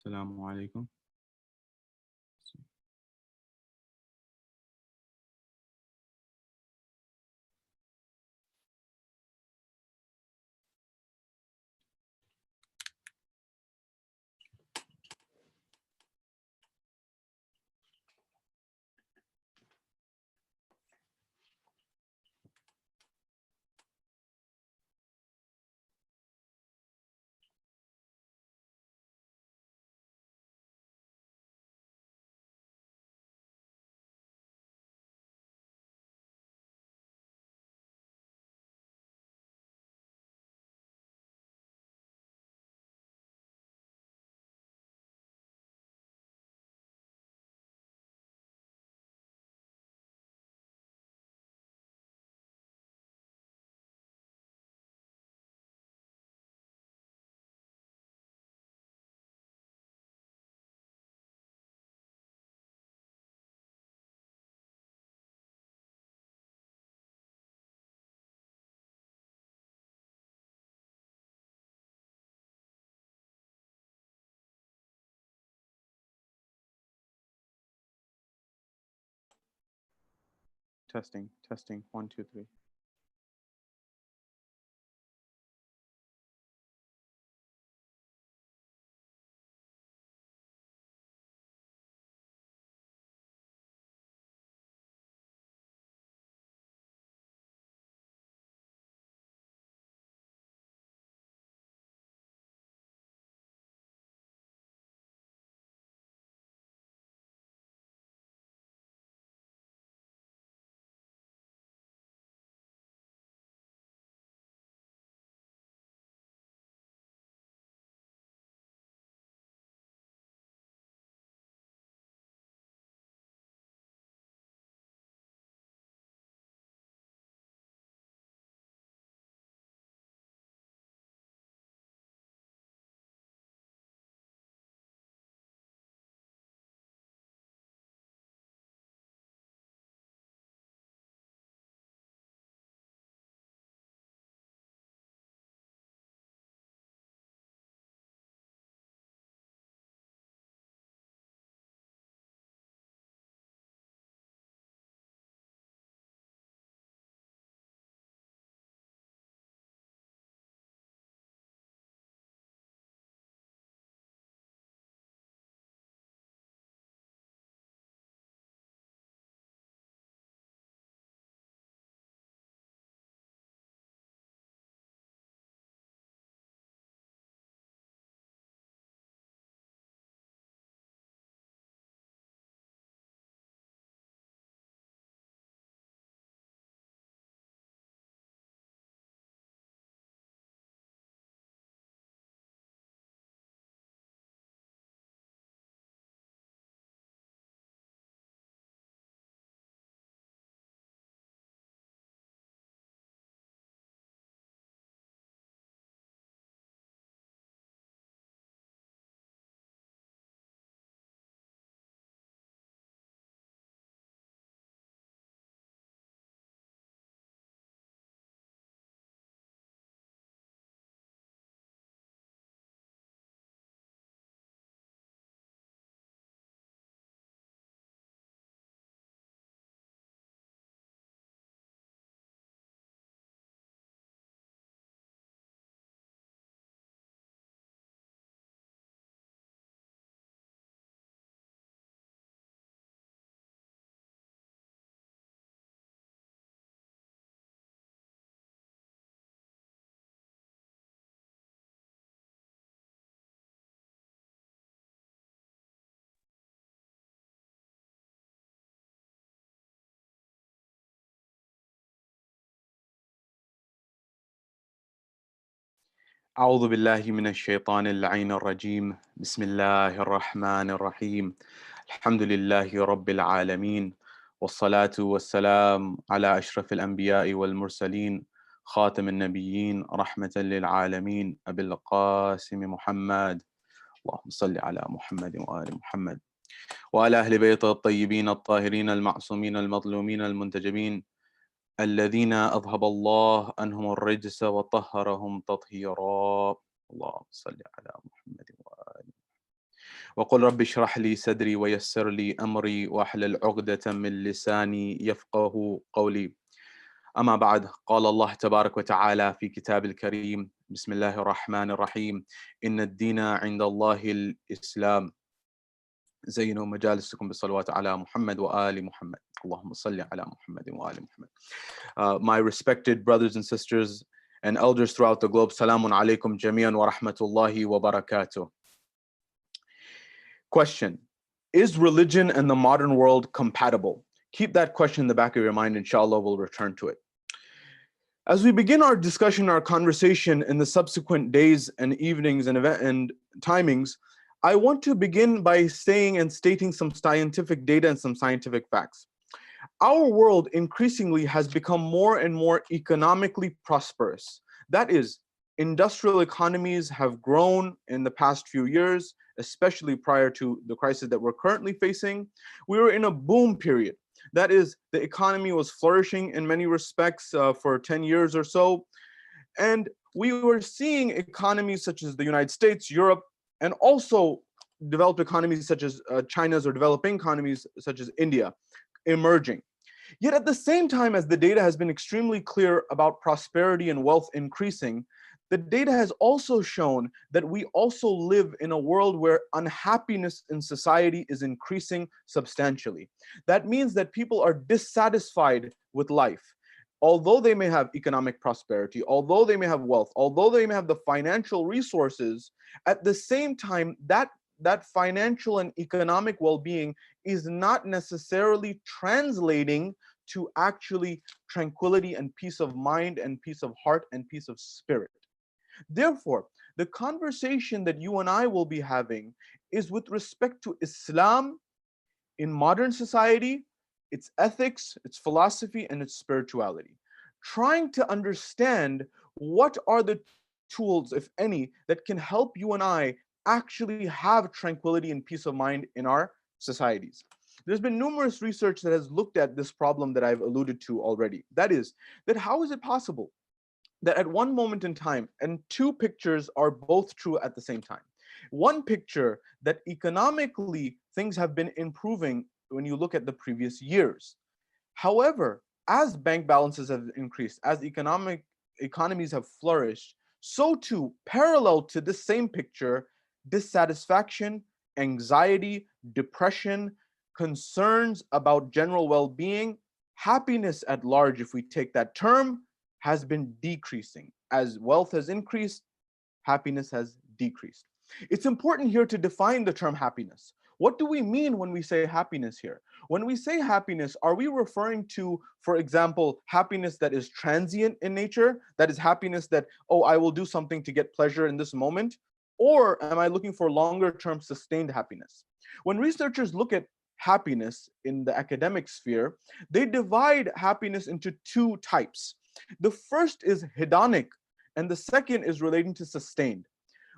السلام عليكم. Testing 1 2 3. أعوذ بالله من الشيطان اللعين الرجيم. بسم الله الرحمن الرحيم. الحمد لله رب العالمين، والصلاة والسلام على أشرف الأنبياء والمرسلين، خاتم النبيين، رحمة للعالمين، أبي القاسم محمد. اللهم صل على محمد وآل محمد وعلى أهل بيته الطيبين الطاهرين المعصومين المظلومين المنتجبين، الذين أذهب الله عنهم الرجس وطهرهم تطهيرا. اللهم صل على محمد وآل. وقل رب اشرح لي صدري ويسر لي أمري واحلل عقدة من لساني يفقه قولي. أما بعد، قال الله تبارك وتعالى في كتاب الكريم: بسم الله الرحمن الرحيم، إن الدين عند الله الإسلام، زينوا مجالسكم بالصلوات على محمد وآل محمد، اللهم صل على محمد وآل محمد. My respected brothers and sisters and elders throughout the globe, salamun alaikum jami'an wa rahmatullahi wa barakatuh. Question: is religion and the modern world compatible? Keep that question in the back of your mind, inshallah, we'll return to it. As we begin our discussion, our conversation in the subsequent days and evenings and timings, I want to begin by saying and stating some scientific data and some scientific facts. Our world increasingly has become more and more economically prosperous. That is, industrial economies have grown in the past few years, especially prior to the crisis that we're currently facing. We were in a boom period. That is, the economy was flourishing in many respects for 10 years or so. And we were seeing economies such as the United States, Europe, and also developed economies such as China's or developing economies such as India emerging. Yet at the same time as the data has been extremely clear about prosperity and wealth increasing, the data has also shown that we also live in a world where unhappiness in society is increasing substantially. That means that people are dissatisfied with life. Although they may have economic prosperity, although they may have wealth, although they may have the financial resources, at the same time, that financial and economic well-being is not necessarily translating to actually tranquility and peace of mind and peace of heart and peace of spirit. Therefore, the conversation that you and I will be having is with respect to Islam in modern society, its ethics, its philosophy, and its spirituality. Trying to understand what are the tools, if any, that can help you and I actually have tranquility and peace of mind in our societies. There's been numerous research that has looked at this problem that I've alluded to already. That is, that how is it possible that at one moment in time, and two pictures are both true at the same time. One picture that economically things have been improving when you look at the previous years. However, as bank balances have increased, as economies have flourished, so too, parallel to this same picture, dissatisfaction, anxiety, depression, concerns about general well-being, happiness at large, if we take that term, has been decreasing. As wealth has increased, happiness has decreased. It's important here to define the term happiness. What do we mean when we say happiness here? When we say happiness, are we referring to, for example, happiness that is transient in nature? That is happiness that, oh, I will do something to get pleasure in this moment? Or am I looking for longer term sustained happiness? When researchers look at happiness in the academic sphere, they divide happiness into two types. The first is hedonic, and the second is relating to sustained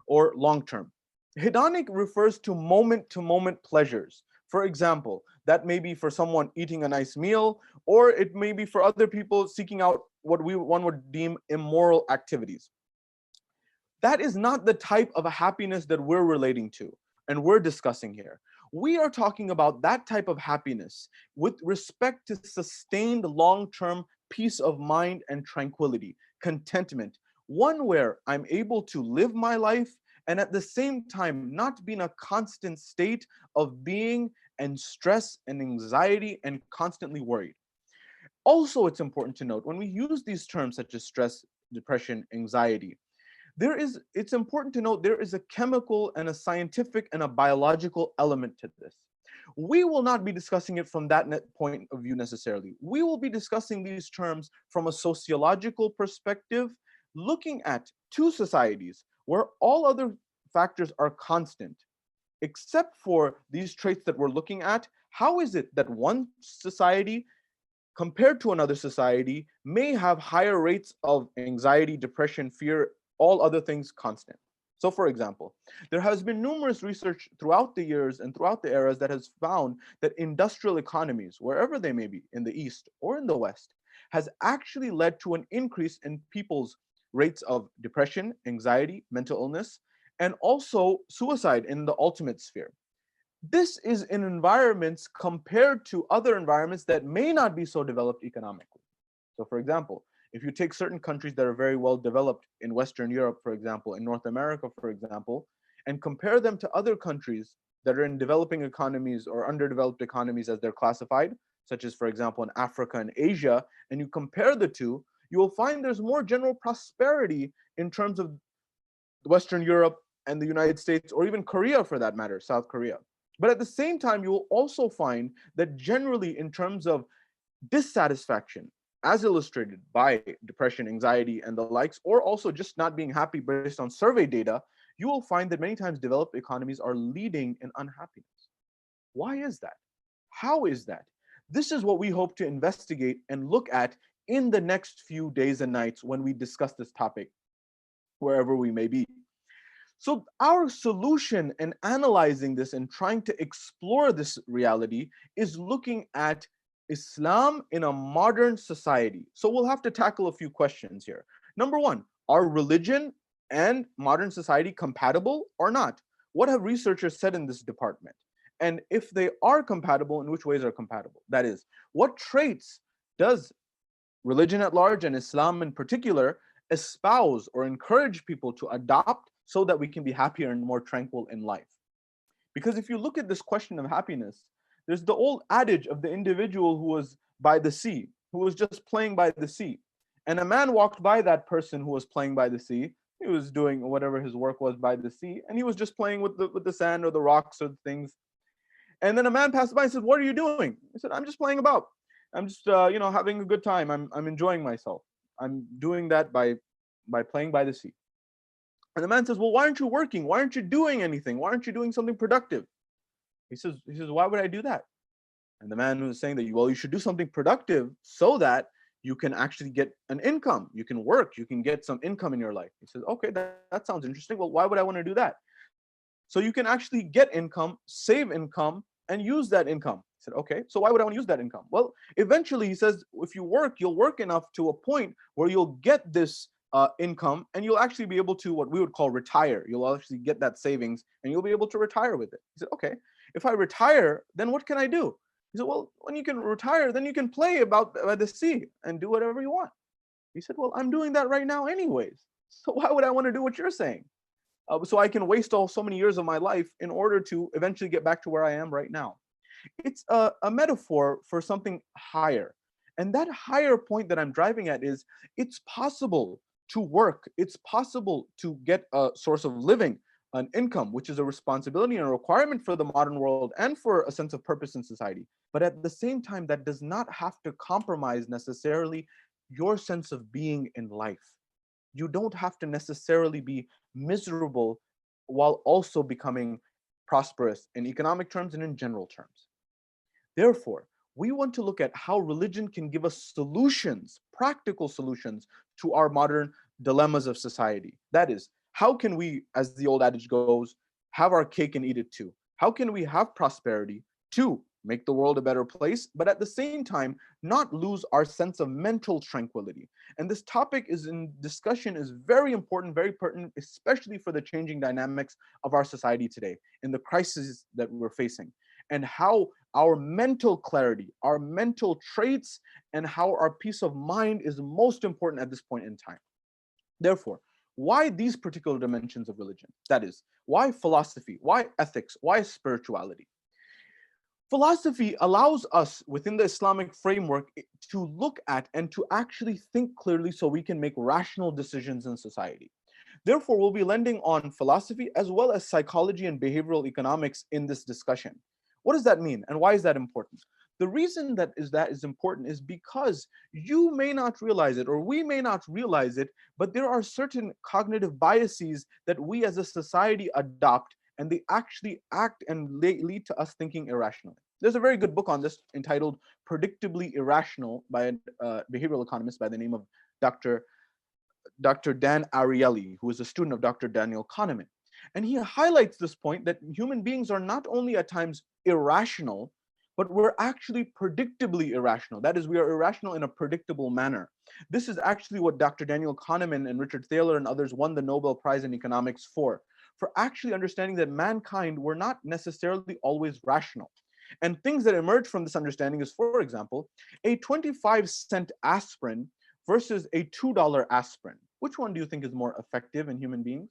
or long term. Hedonic refers to moment pleasures. For example, that may be for someone eating a nice meal, or it may be for other people seeking out what one would deem immoral activities. That is not the type of a happiness that we're relating to and we're discussing here. We are talking about that type of happiness with respect to sustained long-term peace of mind and tranquility, contentment, one where I'm able to live my life and at the same time not be in a constant state of being and stress and anxiety and constantly worried. Also, it's important to note when we use these terms such as stress, depression, anxiety, it's important to note there is a chemical and a scientific and a biological element to this. We will not be discussing it from that point of view necessarily. We will be discussing these terms from a sociological perspective, looking at two societies where all other factors are constant, except for these traits that we're looking at. How is it that one society compared to another society may have higher rates of anxiety, depression, fear, all other things constant? So for example, there has been numerous research throughout the years and throughout the eras that has found that industrial economies, wherever they may be, in the East or in the West, has actually led to an increase in people's rates of depression, anxiety, mental illness, and also suicide in the ultimate sphere. This is in environments compared to other environments that may not be so developed economically. So for example, if you take certain countries that are very well developed in Western Europe, for example, in North America, for example, and compare them to other countries that are in developing economies or underdeveloped economies as they're classified, such as, for example, in Africa and Asia, and you compare the two, you will find there's more general prosperity in terms of Western Europe and the United States, or even Korea for that matter, South Korea. But at the same time, you will also find that generally, in terms of dissatisfaction, as illustrated by depression, anxiety, and the likes, or also just not being happy based on survey data, you will find that many times developed economies are leading in unhappiness. Why is that? How is that? This is what we hope to investigate and look at in the next few days and nights when we discuss this topic, wherever we may be. So our solution in analyzing this and trying to explore this reality is looking at Islam in a modern society. So we'll have to tackle a few questions here. Number one, are religion and modern society compatible or not? What have researchers said in this department? And if they are compatible, in which ways are compatible? That is, what traits does religion at large and Islam in particular espouse or encourage people to adopt so that we can be happier and more tranquil in life? Because if you look at this question of happiness, there's the old adage of the individual who was by the sea, who was just playing by the sea. And a man walked by that person who was playing by the sea. He was doing whatever his work was by the sea, and he was just playing with the sand or the rocks or the things. And then a man passed by and said, "What are you doing?" He said, "I'm just playing about. I'm just having a good time. I'm enjoying myself. I'm doing that by playing by the sea." And the man says, "Well, why aren't you working? Why aren't you doing anything? Why aren't you doing something productive?" He says, "Why would I do that?" And the man was saying that, "Well, you should do something productive so that you can actually get an income. You can work, you can get some income in your life." He says, "Okay, that sounds interesting. Well, why would I want to do that?" So you can actually get income, save income, and use that income. I said, "Okay, so why would I want to use that income?" Well, eventually, he says, if you work, you'll work enough to a point where you'll get this income, and you'll actually be able to what we would call retire. You'll actually get that savings, and you'll be able to retire with it. He said, "Okay, if I retire, then what can I do?" He said, "Well, when you can retire, then you can play about by the sea and do whatever you want." He said, "Well, I'm doing that right now anyways. So why would I want to do what you're saying? So I can waste so many years of my life in order to eventually get back to where I am right now." It's a metaphor for something higher. And that higher point that I'm driving at is it's possible to work, it's possible to get a source of living, an income, which is a responsibility and a requirement for the modern world and for a sense of purpose in society. But at the same time, that does not have to compromise necessarily your sense of being in life. You don't have to necessarily be miserable while also becoming prosperous in economic terms and in general terms. Therefore, we want to look at how religion can give us solutions, practical solutions to our modern dilemmas of society. That is, how can we, as the old adage goes, have our cake and eat it too? How can we have prosperity to make the world a better place, but at the same time, not lose our sense of mental tranquility? And this topic is in discussion, is very important, very pertinent, especially for the changing dynamics of our society today, in the crises that we're facing, and how our mental clarity, our mental traits, and how our peace of mind is most important at this point in time. Therefore, why these particular dimensions of religion? That is, why philosophy? Why ethics? Why spirituality? Philosophy allows us within the Islamic framework to look at and to actually think clearly so we can make rational decisions in society. Therefore, we'll be lending on philosophy as well as psychology and behavioral economics in this discussion. What does that mean and why is that important? The reason that is important is because you may not realize it, or we may not realize it, but there are certain cognitive biases that we as a society adopt, and they actually act and lead to us thinking irrationally. There's a very good book on this entitled Predictably Irrational by a behavioral economist by the name of Dr. Dan Ariely, who is a student of Dr. Daniel Kahneman. And he highlights this point that human beings are not only at times irrational, but we're actually predictably irrational. That is, we are irrational in a predictable manner. This is actually what Dr. Daniel Kahneman and Richard Thaler and others won the Nobel Prize in economics for for actually understanding that mankind were not necessarily always rational. And things that emerge from this understanding is, for example, a 25-cent aspirin versus a $2 aspirin. Which one do you think is more effective in human beings?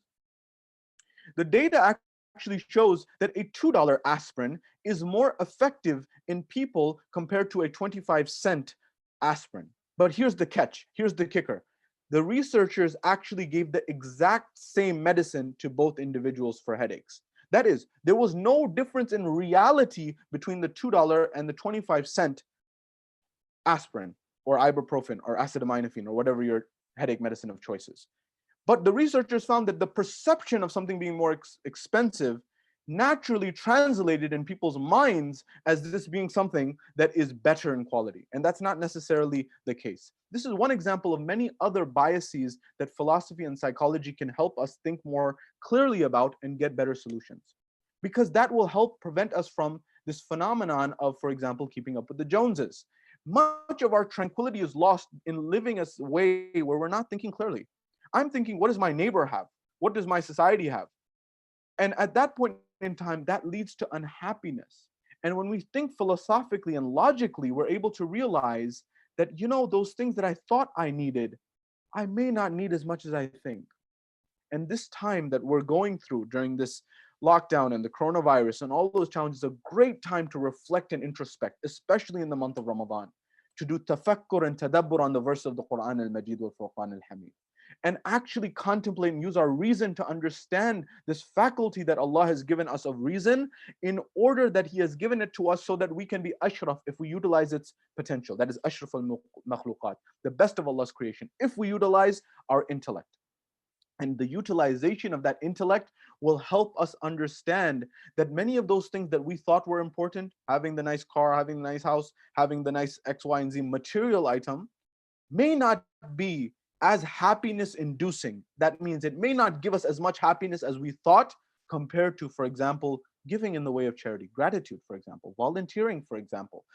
The data actually shows that a $2 aspirin is more effective in people compared to a 25-cent aspirin. But here's the catch, here's the kicker. The researchers actually gave the exact same medicine to both individuals for headaches. That is, there was no difference in reality between the $2 and the 25-cent aspirin or ibuprofen or acetaminophen or whatever your headache medicine of choice is. But the researchers found that the perception of something being more expensive naturally translated in people's minds as this being something that is better in quality. And that's not necessarily the case. This is one example of many other biases that philosophy and psychology can help us think more clearly about and get better solutions. Because that will help prevent us from this phenomenon of, for example, keeping up with the Joneses. Much of our tranquility is lost in living a way where we're not thinking clearly. I'm thinking, what does my neighbor have? What does my society have? And at that point in time, that leads to unhappiness. And when we think philosophically and logically, we're able to realize that, those things that I thought I needed, I may not need as much as I think. And this time that we're going through during this lockdown and the coronavirus and all those challenges, a great time to reflect and introspect, especially in the month of Ramadan, to do tafakkur and tadabbur on the verse of the Quran al-Majid wal-Furqan al-Hamid, and actually contemplate and use our reason to understand this faculty that Allah has given us of reason, in order that He has given it to us so that we can be ashraf if we utilize its potential. That is ashraf al-makhluqat, the best of Allah's creation, if we utilize our intellect. And the utilization of that intellect will help us understand that many of those things that we thought were important, having the nice car, having the nice house, having the nice X, Y, and Z material item, may not be as happiness inducing. That means it may not give us as much happiness as we thought, compared to, for example, giving in the way of charity, gratitude, for example, volunteering, for example,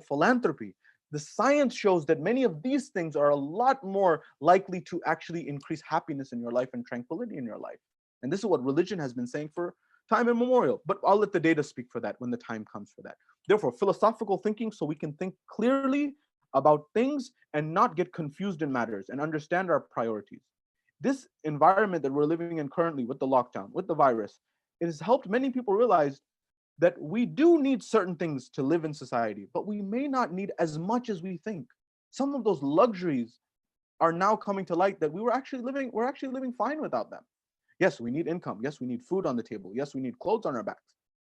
philanthropy. The science shows that many of these things are a lot more likely to actually increase happiness in your life and tranquility in your life. And this is what religion has been saying for time immemorial. But I'll let the data speak for that when the time comes for that. Therefore, philosophical thinking, so we can think clearly about things and not get confused in matters and understand our priorities. This environment that we're living in currently with the lockdown, with the virus, it has helped many people realize that we do need certain things to live in society, but we may not need as much as we think. Some of those luxuries are now coming to light that we're actually living fine without them. Yes, we need income. Yes, we need food on the table. Yes, we need clothes on our backs.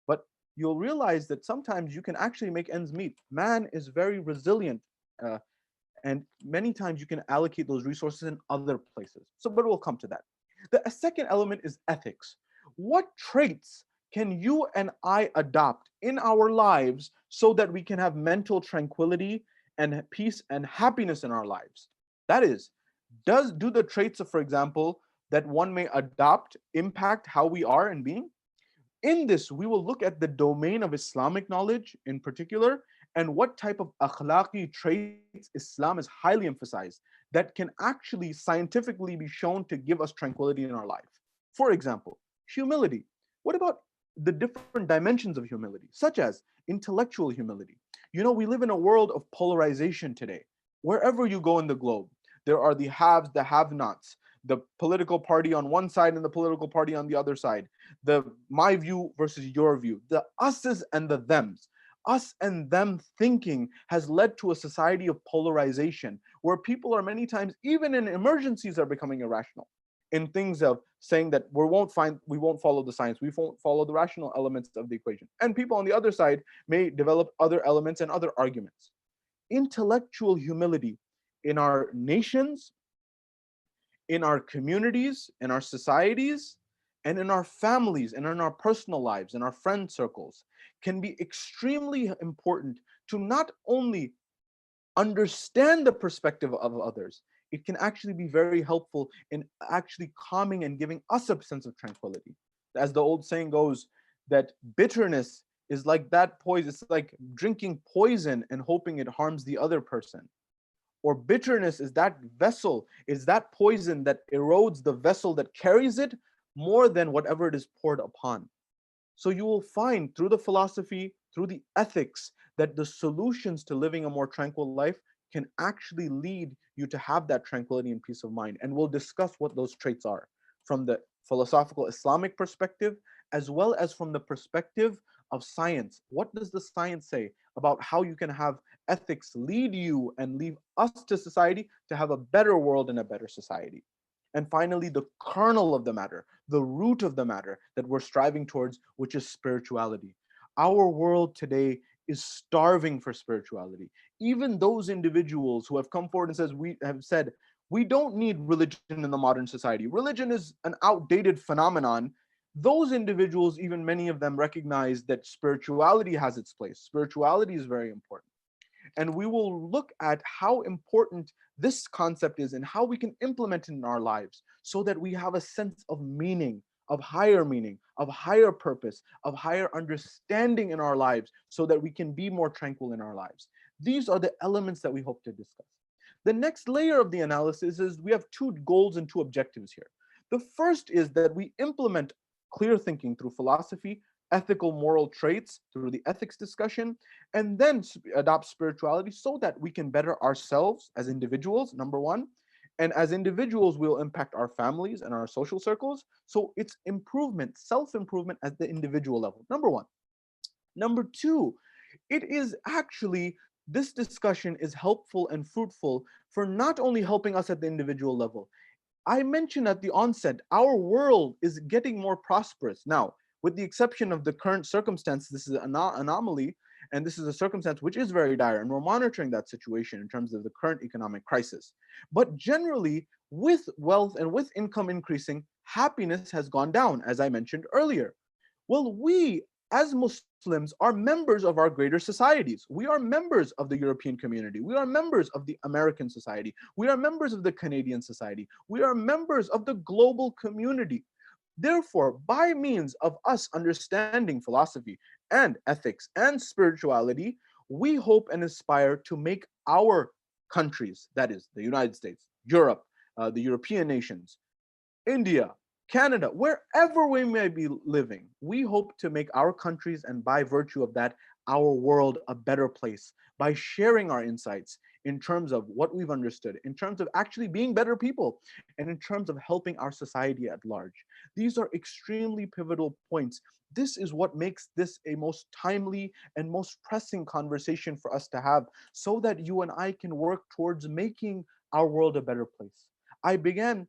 But you'll realize that sometimes you can actually make ends meet. Man is very resilient. And many times you can allocate those resources in other places. But we'll come to that. The second element is ethics. What traits can you and I adopt in our lives so that we can have mental tranquility and peace and happiness in our lives? That is, do the traits of, for example, that one may adopt impact how we are in being? In this, we will look at the domain of Islamic knowledge in particular, and what type of akhlaqi traits Islam is highly emphasized that can actually scientifically be shown to give us tranquility in our life. For example, humility. What about the different dimensions of humility, such as intellectual humility? We live in a world of polarization today. Wherever you go in the globe, there are the haves, the have-nots, the political party on one side and the political party on the other side, the my view versus your view, the us's and the thems. Us and them thinking has led to a society of polarization where people are many times, even in emergencies, are becoming irrational in things of saying that we won't follow the science, we won't follow the rational elements of the equation. And people on the other side may develop other elements and other arguments. Intellectual humility in our nations, in our communities, in our societies, and in our families, and in our personal lives, in our friend circles, can be extremely important to not only understand the perspective of others, it can actually be very helpful in actually calming and giving us a sense of tranquility. As the old saying goes, that bitterness is like that poison, it's like drinking poison and hoping it harms the other person. Or bitterness is that vessel, is that poison that erodes the vessel that carries it, more than whatever it is poured upon. So you will find through the philosophy, through the ethics, that the solutions to living a more tranquil life can actually lead you to have that tranquility and peace of mind. And we'll discuss what those traits are from the philosophical Islamic perspective, as well as from the perspective of science. What does the science say about how you can have ethics lead you and leave us to society to have a better world and a better society? And finally, the kernel of the matter, the root of the matter that we're striving towards, which is spirituality. Our world today is starving for spirituality. Even those individuals who have come forward and said we don't need religion in the modern society. Religion is an outdated phenomenon. Those individuals, even many of them, recognize that spirituality has its place. Spirituality is very important. And we will look at how important this concept is and how we can implement it in our lives so that we have a sense of meaning, of higher purpose, of higher understanding in our lives so that we can be more tranquil in our lives. These are the elements that we hope to discuss. The next layer of the analysis is we have two goals and two objectives here. The first is that we implement clear thinking through philosophy, ethical moral traits through the ethics discussion, and then adopt spirituality so that we can better ourselves as individuals, number one. And as individuals, we'll impact our families and our social circles. So it's improvement, self improvement at the individual level, number one. Number two, it is actually, this discussion is helpful and fruitful for not only helping us at the individual level. I mentioned at the onset, our world is getting more prosperous. Now, with the exception of the current circumstance, this is an anomaly, and this is a circumstance which is very dire, and we're monitoring that situation in terms of the current economic crisis. But generally, with wealth and with income increasing, happiness has gone down, as I mentioned earlier. Well, we as Muslims are members of our greater societies. We are members of the European community. We are members of the American society. We are members of the Canadian society. We are members of the global community. Therefore, by means of us understanding philosophy and ethics and spirituality, we hope and aspire to make our countries, that is, the United States, Europe, the European nations, India, Canada, wherever we may be living, we hope to make our countries and by virtue of that, our world a better place by sharing our insights in terms of what we've understood, in terms of actually being better people, and in terms of helping our society at large. These are extremely pivotal points. This is what makes this a most timely and most pressing conversation for us to have so that you and I can work towards making our world a better place. I begin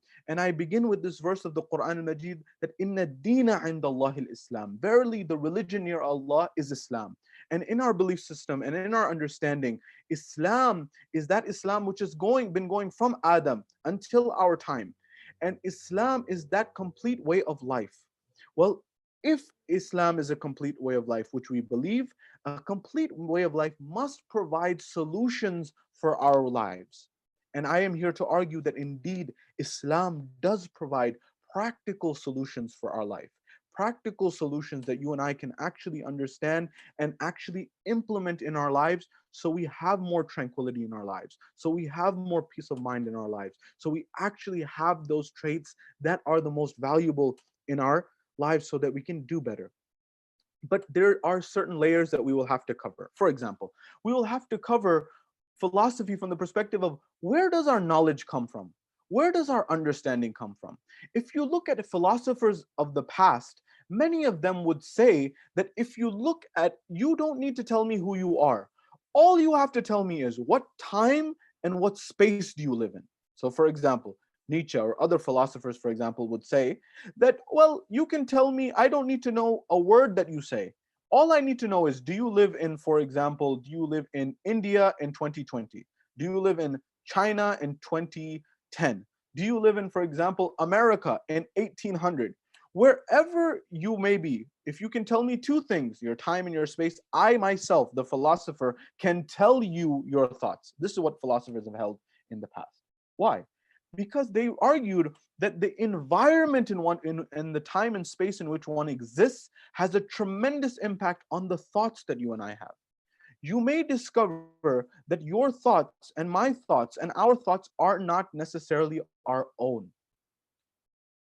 with this verse of the Quran al-Majid that inna deena indallahi al-Islam. Verily, the religion near Allah is Islam. And in our belief system and in our understanding, Islam is that Islam which has been going from Adam until our time. And Islam is that complete way of life. Well, if Islam is a complete way of life, which we believe, a complete way of life must provide solutions for our lives. And I am here to argue that indeed Islam does provide practical solutions for our life, practical solutions that you and I can actually understand and actually implement in our lives so we have more tranquility in our lives, so we have more peace of mind in our lives, so we actually have those traits that are the most valuable in our lives so that we can do better. But there are certain layers that we will have to cover. For example, we will have to cover philosophy from the perspective of where does our knowledge come from? Where does our understanding come from? If you look at philosophers of the past, many of them would say that if you look at, you don't need to tell me who you are. All you have to tell me is what time and what space do you live in? So, for example, Nietzsche or other philosophers, for example, would say that, well, you can tell me, I don't need to know a word that you say. All I need to know is, do you live in, for example, do you live in India in 2020? Do you live in China in 2010? Do you live in, for example, America in 1800? Wherever you may be, if you can tell me two things, your time and your space, I myself, the philosopher, can tell you your thoughts. This is what philosophers have held in the past. Why? Because they argued that the environment in the time and space in which one exists has a tremendous impact on the thoughts that you and I have. You may discover that your thoughts and my thoughts and our thoughts are not necessarily our own.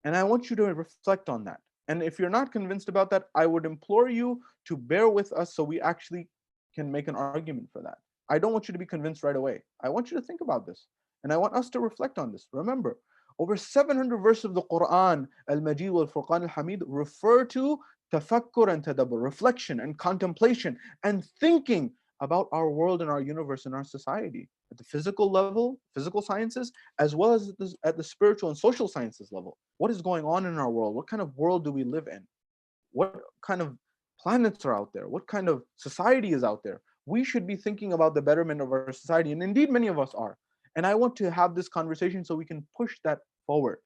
And I want you to reflect on that. And if you're not convinced about that, I would implore you to bear with us so we actually can make an argument for that. I don't want you to be convinced right away. I want you to think about this. And I want us to reflect on this. Remember, over 700 verses of the Quran, Al-Majid wal Furqan al-Hamid, refer to tafakkur and tadabbur, reflection and contemplation and thinking about our world and our universe and our society at the physical level, physical sciences, as well as at the spiritual and social sciences level. What is going on in our world? What kind of world do we live in? What kind of planets are out there? What kind of society is out there? We should be thinking about the betterment of our society. And indeed, many of us are. And I want to have this conversation so we can push that forward.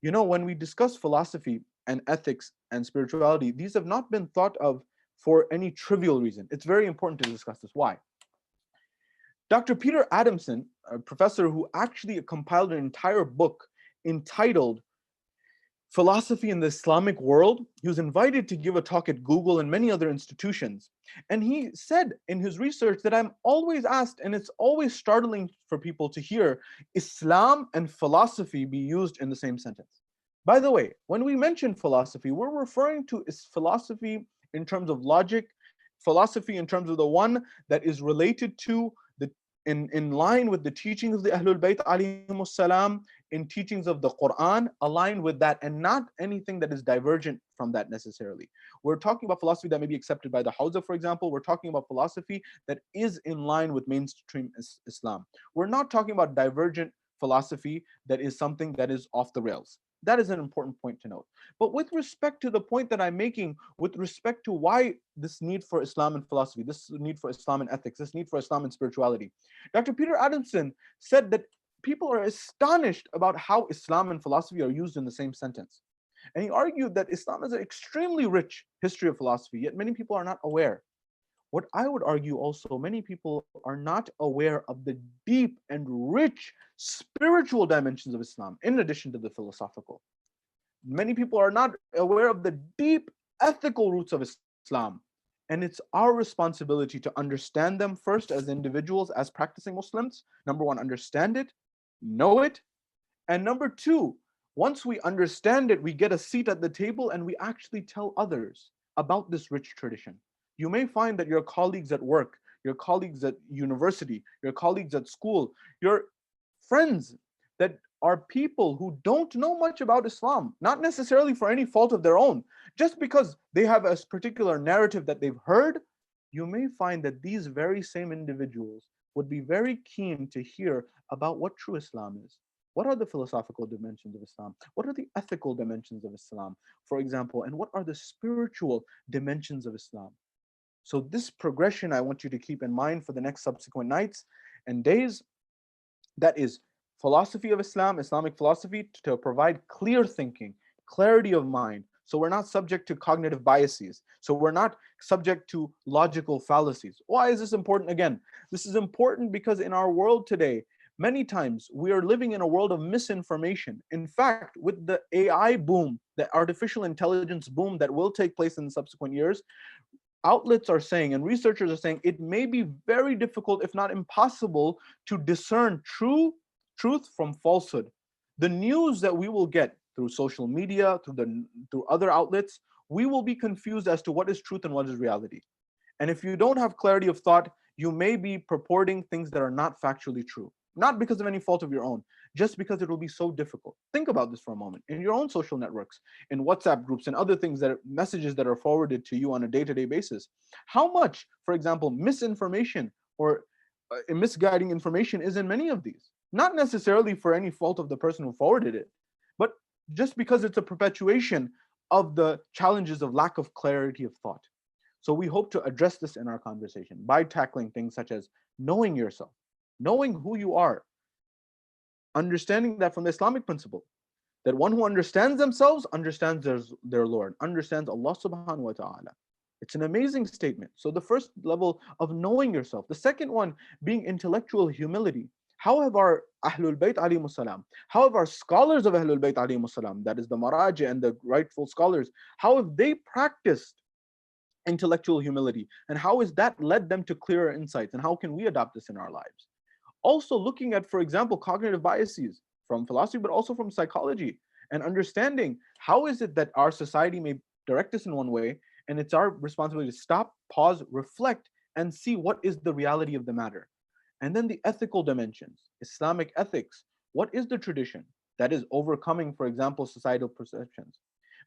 You know, when we discuss philosophy and ethics and spirituality, these have not been thought of for any trivial reason. It's very important to discuss this. Why? Dr. Peter Adamson, a professor who actually compiled an entire book entitled Philosophy in the Islamic World, he was invited to give a talk at Google and many other institutions. And he said in his research that I'm always asked, and it's always startling for people to hear Islam and philosophy be used in the same sentence. By the way, when we mention philosophy, we're referring to philosophy in terms of logic, philosophy in terms of the one that is related to the in line with the teachings of the Ahlul Bayt alayhimus salam, in teachings of the Quran, aligned with that, and not anything that is divergent from that necessarily. We're talking about philosophy that may be accepted by the Hausa, for example. We're talking about philosophy that is in line with mainstream Islam. We're not talking about divergent philosophy that is something that is off the rails. That is an important point to note. But with respect to the point that I'm making, with respect to why this need for Islam and philosophy, this need for Islam and ethics, this need for Islam and spirituality, Dr. Peter Adamson said that people are astonished about how Islam and philosophy are used in the same sentence. And he argued that Islam has an extremely rich history of philosophy, yet many people are not aware. What I would argue also, many people are not aware of the deep and rich spiritual dimensions of Islam, in addition to the philosophical. Many people are not aware of the deep ethical roots of Islam. And it's our responsibility to understand them first as individuals, as practicing Muslims. Number one, understand it, know it. And number two, once we understand it, we get a seat at the table and we actually tell others about this rich tradition. You may find that your colleagues at work, your colleagues at university, your colleagues at school, your friends that are people who don't know much about Islam, not necessarily for any fault of their own, just because they have a particular narrative that they've heard, you may find that these very same individuals would be very keen to hear about what true Islam is. What are the philosophical dimensions of Islam? What are the ethical dimensions of Islam, for example? And what are the spiritual dimensions of Islam? So this progression I want you to keep in mind for the next subsequent nights and days. That is philosophy of Islam, Islamic philosophy, to provide clear thinking, clarity of mind. So we're not subject to cognitive biases. So we're not subject to logical fallacies. Why is this important? Again, this is important because in our world today, many times we are living in a world of misinformation. In fact, with the AI boom, the artificial intelligence boom that will take place in the subsequent years, outlets are saying and researchers are saying it may be very difficult, if not impossible, to discern truth from falsehood. The news that we will get through social media, through other outlets, we will be confused as to what is truth and what is reality. And if you don't have clarity of thought, you may be purporting things that are not factually true, not because of any fault of your own, just because it will be so difficult. Think about this for a moment. In your own social networks, in WhatsApp groups and other things, that messages that are forwarded to you on a day-to-day basis, how much, for example, misinformation or misguiding information is in many of these? Not necessarily for any fault of the person who forwarded it, but just because it's a perpetuation of the challenges of lack of clarity of thought. So we hope to address this in our conversation by tackling things such as knowing yourself, knowing who you are, understanding that from the Islamic principle, that one who understands themselves understands their Lord, understands Allah subhanahu wa ta'ala. It's an amazing statement. So the first level of knowing yourself. The second one being intellectual humility. How have our Ahlul Bayt alayhimus salam, how have our scholars of Ahlul Bayt alayhimus salam, that is the Maraji and the rightful scholars, how have they practiced intellectual humility? And how has that led them to clearer insights? And how can we adopt this in our lives? Also looking at, for example, cognitive biases from philosophy, but also from psychology, and understanding how is it that our society may direct us in one way, and it's our responsibility to stop, pause, reflect, and see what is the reality of the matter. And then the ethical dimensions, Islamic ethics. What is the tradition? That is overcoming, for example, societal perceptions.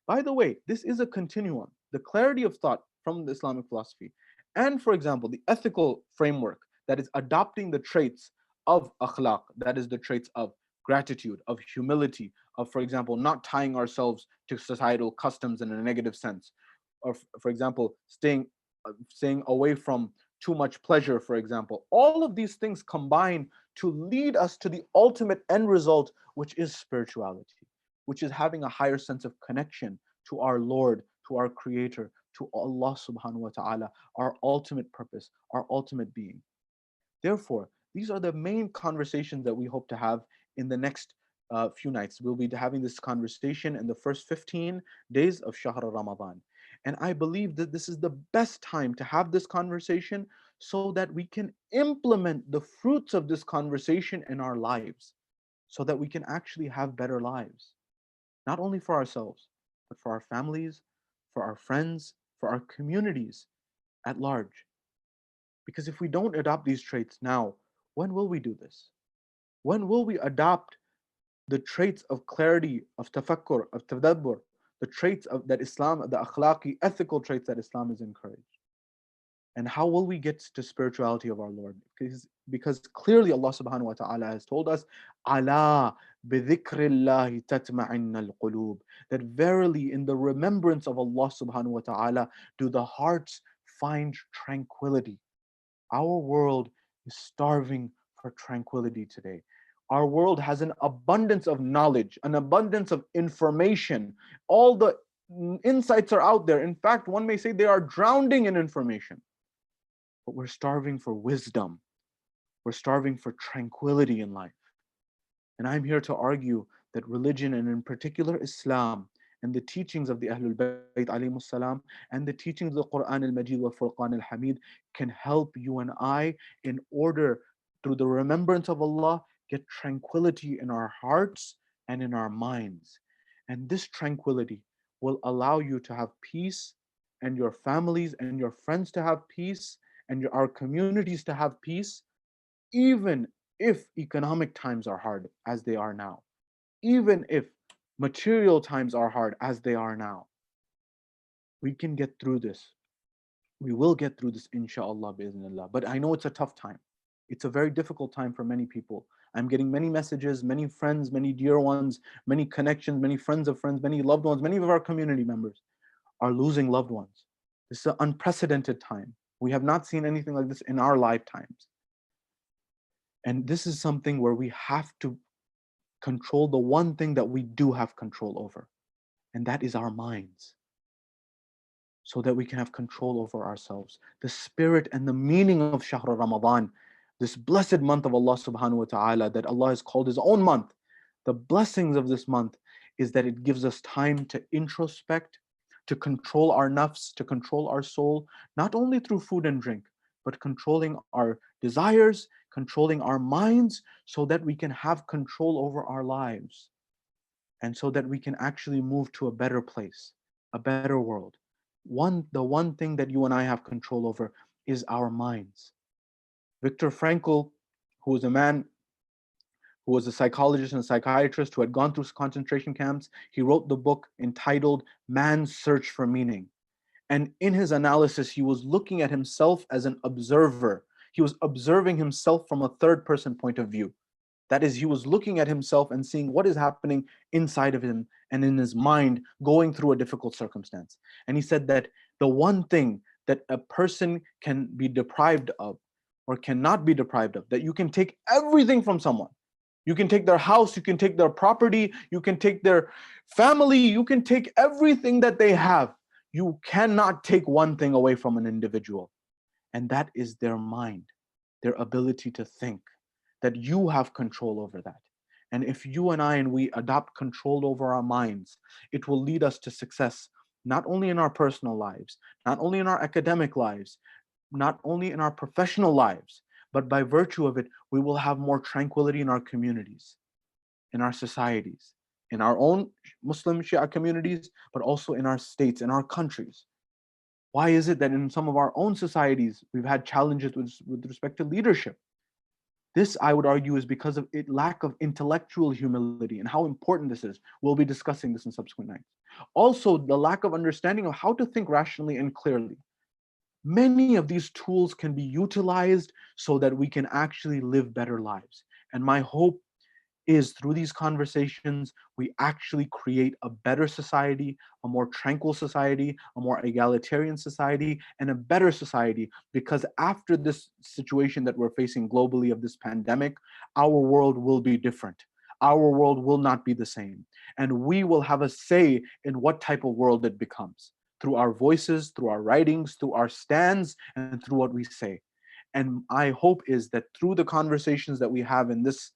By the way, this is a continuum. The clarity of thought from the Islamic philosophy, and for example, the ethical framework that is adopting the traits of akhlaq, that is the traits of gratitude, of humility, of, for example, not tying ourselves to societal customs in a negative sense, or, for example, staying away from too much pleasure, for example. All of these things combine to lead us to the ultimate end result, which is spirituality, which is having a higher sense of connection to our Lord, to our Creator, to Allah subhanahu wa ta'ala, our ultimate purpose, our ultimate being. Therefore, these are the main conversations that we hope to have in the next few nights. We'll be having this conversation in the first 15 days of Shahr Ramadan. And I believe that this is the best time to have this conversation so that we can implement the fruits of this conversation in our lives, so that we can actually have better lives, not only for ourselves, but for our families, for our friends, for our communities at large. Because if we don't adopt these traits now, when will we do this? When will we adopt the traits of clarity, of tafakkur, of tadabbur, the traits of that Islam, the akhlaqi, ethical traits that Islam is encouraged? And how will we get to spirituality of our Lord? Because clearly Allah subhanahu wa ta'ala has told us, Ala bidhikrillahi tatma'inna al-qulub, that verily in the remembrance of Allah subhanahu wa ta'ala do the hearts find tranquility. Our world is starving for tranquility today. Our world has an abundance of knowledge, an abundance of information. All the insights are out there. In fact, one may say they are drowning in information. But we're starving for wisdom. We're starving for tranquility in life. And I'm here to argue that religion, and in particular Islam, and the teachings of the Ahlul Bayt alayhimus salam, and the teachings of the Quran al-Majid wa Furqan al-Hamid can help you and I in order, through the remembrance of Allah, get tranquility in our hearts and in our minds. And this tranquility will allow you to have peace, and your families and your friends to have peace, and our communities to have peace, even if economic times are hard as they are now, even if material times are hard as they are now. We can get through this. We will get through this, inshallah, bi'idhnillah. But I know it's a tough time. It's a very difficult time for many people. I'm getting many messages, many friends, many dear ones, many connections, many friends of friends, many loved ones, many of our community members are losing loved ones. This is an unprecedented time. We have not seen anything like this in our lifetimes. And this is something where we have to control the one thing that we do have control over, and that is our minds, so that we can have control over ourselves. The spirit and the meaning of Shahr Ramadan, this blessed month of Allah subhanahu wa ta'ala that Allah has called His own month, the blessings of this month is that it gives us time to introspect, to control our nafs, to control our soul, not only through food and drink, but controlling our desires, controlling our minds, so that we can have control over our lives, and so that we can actually move to a better place, a better world. The one thing that you and I have control over is our minds. Viktor Frankl, who was a man who was a psychologist and a psychiatrist who had gone through concentration camps, he wrote the book entitled Man's Search for Meaning. And in his analysis, he was looking at himself as an observer. He was observing himself from a third person point of view. That is, he was looking at himself and seeing what is happening inside of him and in his mind going through a difficult circumstance. And he said that the one thing that a person can be deprived of or cannot be deprived of, that you can take everything from someone. You can take their house, you can take their property, you can take their family, you can take everything that they have. You cannot take one thing away from an individual, and that is their mind, their ability to think, that you have control over that. And if you and I and we adopt control over our minds, it will lead us to success, not only in our personal lives, not only in our academic lives, not only in our professional lives, but by virtue of it, we will have more tranquility in our communities, in our societies, in our own Muslim Shia communities, but also in our states, in our countries. Why is it that in some of our own societies, we've had challenges with respect to leadership? This, I would argue, is because of it lack of intellectual humility and how important this is. We'll be discussing this in subsequent nights. Also, the lack of understanding of how to think rationally and clearly. Many of these tools can be utilized so that we can actually live better lives. And my hope is through these conversations, we actually create a better society, a more tranquil society, a more egalitarian society, and a better society. Because after this situation that we're facing globally of this pandemic, our world will be different. Our world will not be the same. And we will have a say in what type of world it becomes through our voices, through our writings, through our stands, and through what we say. And my hope is that through the conversations that we have in this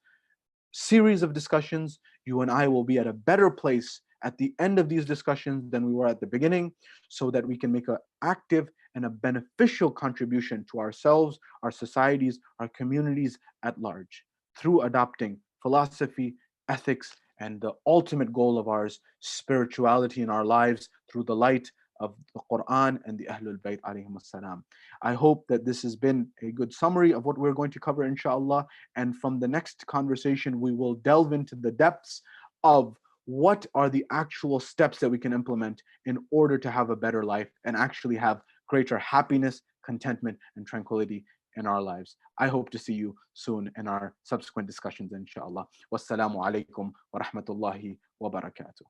series of discussions, you and I will be at a better place at the end of these discussions than we were at the beginning, so that we can make an active and a beneficial contribution to ourselves, our societies, our communities at large, through adopting philosophy, ethics, and the ultimate goal of ours, spirituality in our lives through the light of the Quran and the Ahlul Bayt alayhim assalam. I hope that this has been a good summary of what we're going to cover, inshallah. And from the next conversation, we will delve into the depths of what are the actual steps that we can implement in order to have a better life and actually have greater happiness, contentment, and tranquility in our lives. I hope to see you soon in our subsequent discussions, inshallah. Wassalamu alaikum wa rahmatullahi wa barakatuh.